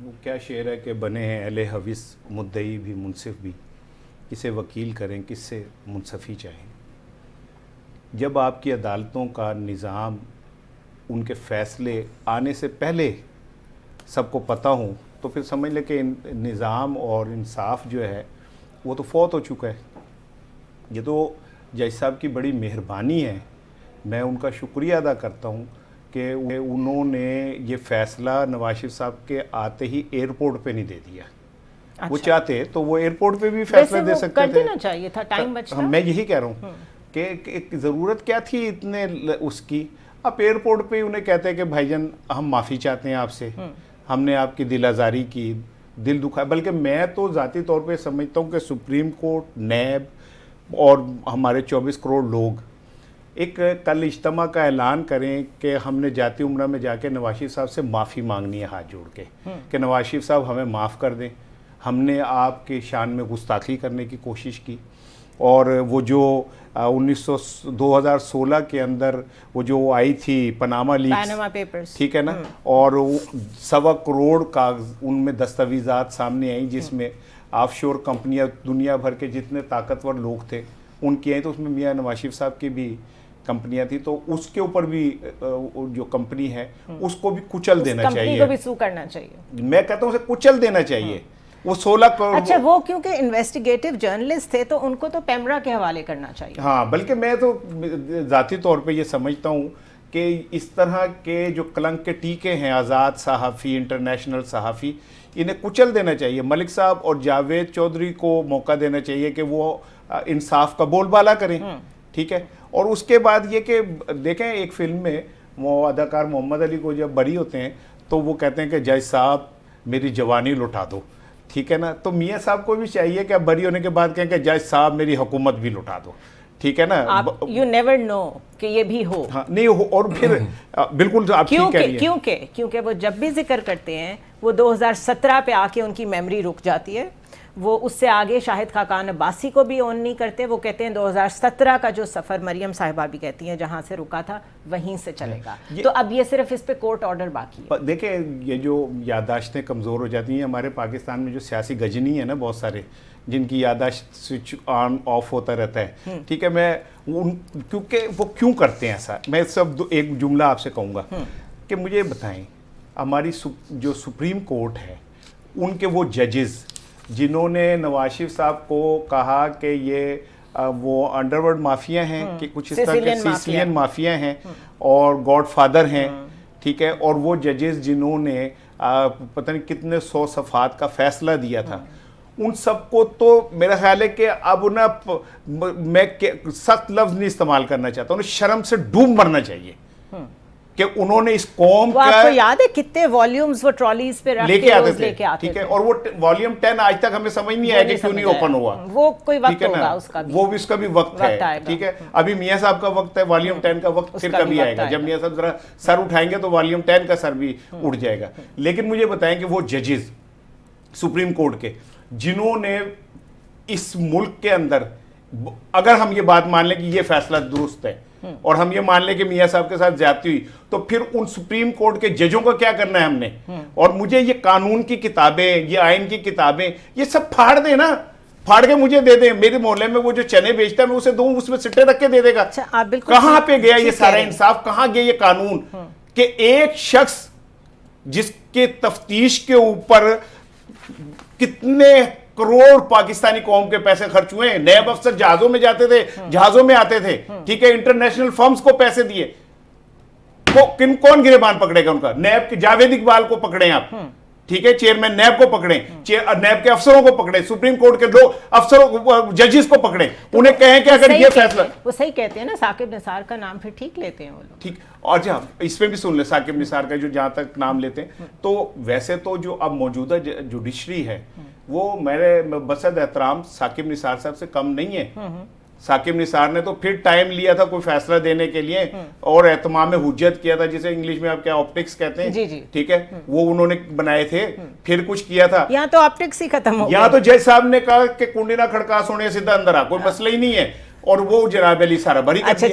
وہ کیا شعر ہے کہ بنے ہیں اہل حویث مدعی بھی منصف بھی، کسے وکیل کریں کس سے منصفی چاہیں. جب آپ کی عدالتوں کا نظام، ان کے فیصلے آنے سے پہلے سب کو پتہ ہوں، تو پھر سمجھ لیں کہ نظام اور انصاف جو ہے وہ تو فوت ہو چکا ہے. یہ تو جج صاحب کی بڑی مہربانی ہے، میں ان کا شکریہ ادا کرتا ہوں کہ انہوں نے یہ فیصلہ نواز شریف صاحب کے آتے ہی ایئرپورٹ پہ نہیں دے دیا. وہ چاہتے تو وہ ایئرپورٹ پہ بھی فیصلہ دے سکتے تھے. کر دینا چاہیے تھا، ٹائم بچتا. میں یہی کہہ رہا ہوں کہ ایک ضرورت کیا تھی اتنے اس کی. آپ ایئرپورٹ پہ انہیں کہتے ہیں کہ بھائی جان ہم معافی چاہتے ہیں آپ سے، ہم نے آپ کی دل آزاری کی، دل دکھا. بلکہ میں تو ذاتی طور پہ سمجھتا ہوں کہ سپریم کورٹ، نیب اور ہمارے 24 کروڑ لوگ ایک کل اجتماع کا اعلان کریں کہ ہم نے جاتی عمرہ میں جا کے نواز شریف صاحب سے معافی مانگنی ہے ہاتھ جوڑ کے، کہ نواز شریف صاحب ہمیں معاف کر دیں، ہم نے آپ کے شان میں گستاخی کرنے کی کوشش کی. اور وہ جو 2016 کے اندر وہ جو آئی تھی پاناما لیکس، ٹھیک ہے نا، اور 1.25 کروڑ کاغذ ان میں دستاویزات سامنے آئیں جس میں آف شور کمپنیاں دنیا بھر کے جتنے طاقتور لوگ تھے ان کی آئیں، تو اس میں میاں نواز شریف صاحب کی بھی کمپنیاں تھی. تو اس کے اوپر بھی جو کمپنی ہے اس کو بھی کچل دینا چاہیے، کمپنی کو بھی سو کرنا چاہیے. میں کہتا ہوں اسے کچل دینا چاہیے. وہ 16 کروڑ، اچھا وہ کیونکہ انویسٹیگیٹو جرنلسٹ تھے تو ان کو تو پیمرا کے حوالے کرنا چاہیے. ہاں، بلکہ میں تو ذاتی طور پہ یہ سمجھتا ہوں کہ اس طرح کے جو کلنک کے ٹیکے ہیں، آزاد صحافی، انٹرنیشنل صحافی، انہیں کچل دینا چاہیے. ملک صاحب اور جاوید چودھری کو موقع دینا چاہیے کہ وہ انصاف کا بول بالا کریں، ٹھیک ہے. اور اس کے بعد یہ کہ دیکھیں ایک فلم میں وہ اداکار محمد علی کو جب بری ہوتے ہیں تو وہ کہتے ہیں کہ جج صاحب میری جوانی لٹا دو، ٹھیک ہے نا. تو میاں صاحب کو بھی چاہیے کہ اب بری ہونے کے بعد کہیں کہ جج صاحب میری حکومت بھی لٹا دو، ٹھیک ہے نا. یو نیور نو کہ یہ بھی ہو. ہاں نہیں ہو. اور پھر بالکل آپ ٹھیک کہہ رہی ہیں، کیونکہ وہ جب بھی ذکر کرتے ہیں وہ 2017 پہ آ کے ان کی میموری رک جاتی ہے. وہ اس سے آگے شاہد خاقان عباسی کو بھی اون نہیں کرتے. وہ کہتے ہیں 2017 کا جو سفر، مریم صاحبہ بھی کہتی ہیں، جہاں سے رکا تھا وہیں سے چلے گا. تو اب یہ صرف اس پہ کورٹ آرڈر باقی ہے. دیکھیں یہ جو یادداشتیں کمزور ہو جاتی ہیں ہمارے پاکستان میں، جو سیاسی گجنی ہے نا بہت سارے جن کی یادداشت سوئچ آن آف ہوتا رہتا ہے، ٹھیک ہے. میں کیونکہ وہ کیوں کرتے ہیں ایسا، میں سب ایک جملہ آپ سے کہوں گا کہ مجھے بتائیں ہماری جو سپریم کورٹ ہے ان کے وہ ججز جنہوں نے نواز شریف صاحب کو کہا کہ یہ وہ انڈر ورلڈ مافیا ہیں، کہ کچھ اس طرح کے سیسلین مافیا ہیں اور گاڈ فادر ہیں، ٹھیک ہے. اور وہ ججز جنہوں نے پتہ نہیں کتنے 100 صفحات کا فیصلہ دیا تھا، ان سب کو تو میرا خیال ہے کہ اب نا میں سخت لفظ نہیں استعمال کرنا چاہتا، انہیں شرم سے ڈوب مرنا چاہیے کہ انہوں نے اس قوم کا. آپ کو یاد ہے کتنے والیومز وہ ٹرالیز پہ لے کے آتے تھے، ٹھیک ہے. اور وہ والیوم 10 آج تک ہمیں سمجھ نہیں آیا کہ کیوں نہیں اوپن ہوا. وہ کوئی وقت ہوگا اس کا بھی، وہ بھی اس کا بھی وقت ہے، ٹھیک ہے. ابھی میاں صاحب کا وقت ہے، والیوم 10 کا وقت پھر کبھی آئے گا. جب میاں صاحب ذرا سر اٹھائیں گے تو والیوم 10 کا سر بھی اٹھ جائے گا. لیکن مجھے بتائیں کہ وہ ججز سپریم کورٹ کے جنہوں نے اس ملک کے اندر، اگر ہم یہ بات مان لیں کہ یہ فیصلہ درست ہے اور ہم یہ مان لیں کہ میاں صاحب کے ساتھ زیادتی ہوئی، تو پھر ان سپریم کورٹ کے ججوں کا کیا کرنا ہے ہم نے. اور مجھے یہ قانون کی کتابیں، یہ آئین کی کتابیں، یہ سب پھاڑ دیں نا، پھاڑ کے مجھے دے دیں. میرے محلے میں وہ جو چنے بیچتا ہے میں اسے دوں، اس میں سٹے رکھ کے دے دے گا. کہاں پہ گیا یہ سارا انصاف، کہاں گیا یہ قانون کہ ایک شخص جس کے تفتیش کے اوپر کتنے کروڑ پاکستانی قوم کے پیسے خرچ ہوئے ہیں. نیب افسر جہازوں میں جاتے تھے، جہازوں میں آتے تھے، ٹھیک ہے. انٹرنیشنل فرمز کو پیسے دیے. کون گریبان پکڑے گا ان کا؟ نیب کے جاوید اقبال کو پکڑیں آپ، ٹھیک ہے. چیئرمین نیب کو پکڑیں، نیب کے افسروں کو پکڑیں، سپریم کورٹ کے لوگ افسروں ججز کو پکڑیں. انہیں کہیں کہ اگر یہ فیصلہ، وہ صحیح کہتے ہیں نا، ثاقب نثار کا نام پھر ٹھیک لیتے ہیں وہ لوگ، ٹھیک. اور جہاں اس میں بھی سن لیں ثاقب نثار کا جو جہاں تک نام لیتے ہیں، تو ویسے تو جو اب موجودہ جوڈیشری ہے وہ میرے بصد احترام ثاقب نثار صاحب سے کم نہیں ہے. ثاقب نثار نے تو پھر ٹائم لیا تھا کوئی فیصلہ دینے کے لیے اور اہتمام حجت کیا تھا، جسے انگلش میں آپ کیا آپٹکس کہتے ہیں، ٹھیک ہے. وہ انہوں نے بنائے تھے، پھر کچھ کیا تھا. یہاں تو آپٹکس ہی ختم ہو گیا. یہاں تو جج صاحب نے کہا کہ کنڈی نہ کھڑکا سونے سیدھا اندر آ، کوئی مسئلہ ہی نہیں ہے. اور وہ جناب علی سارا بری کر دیا.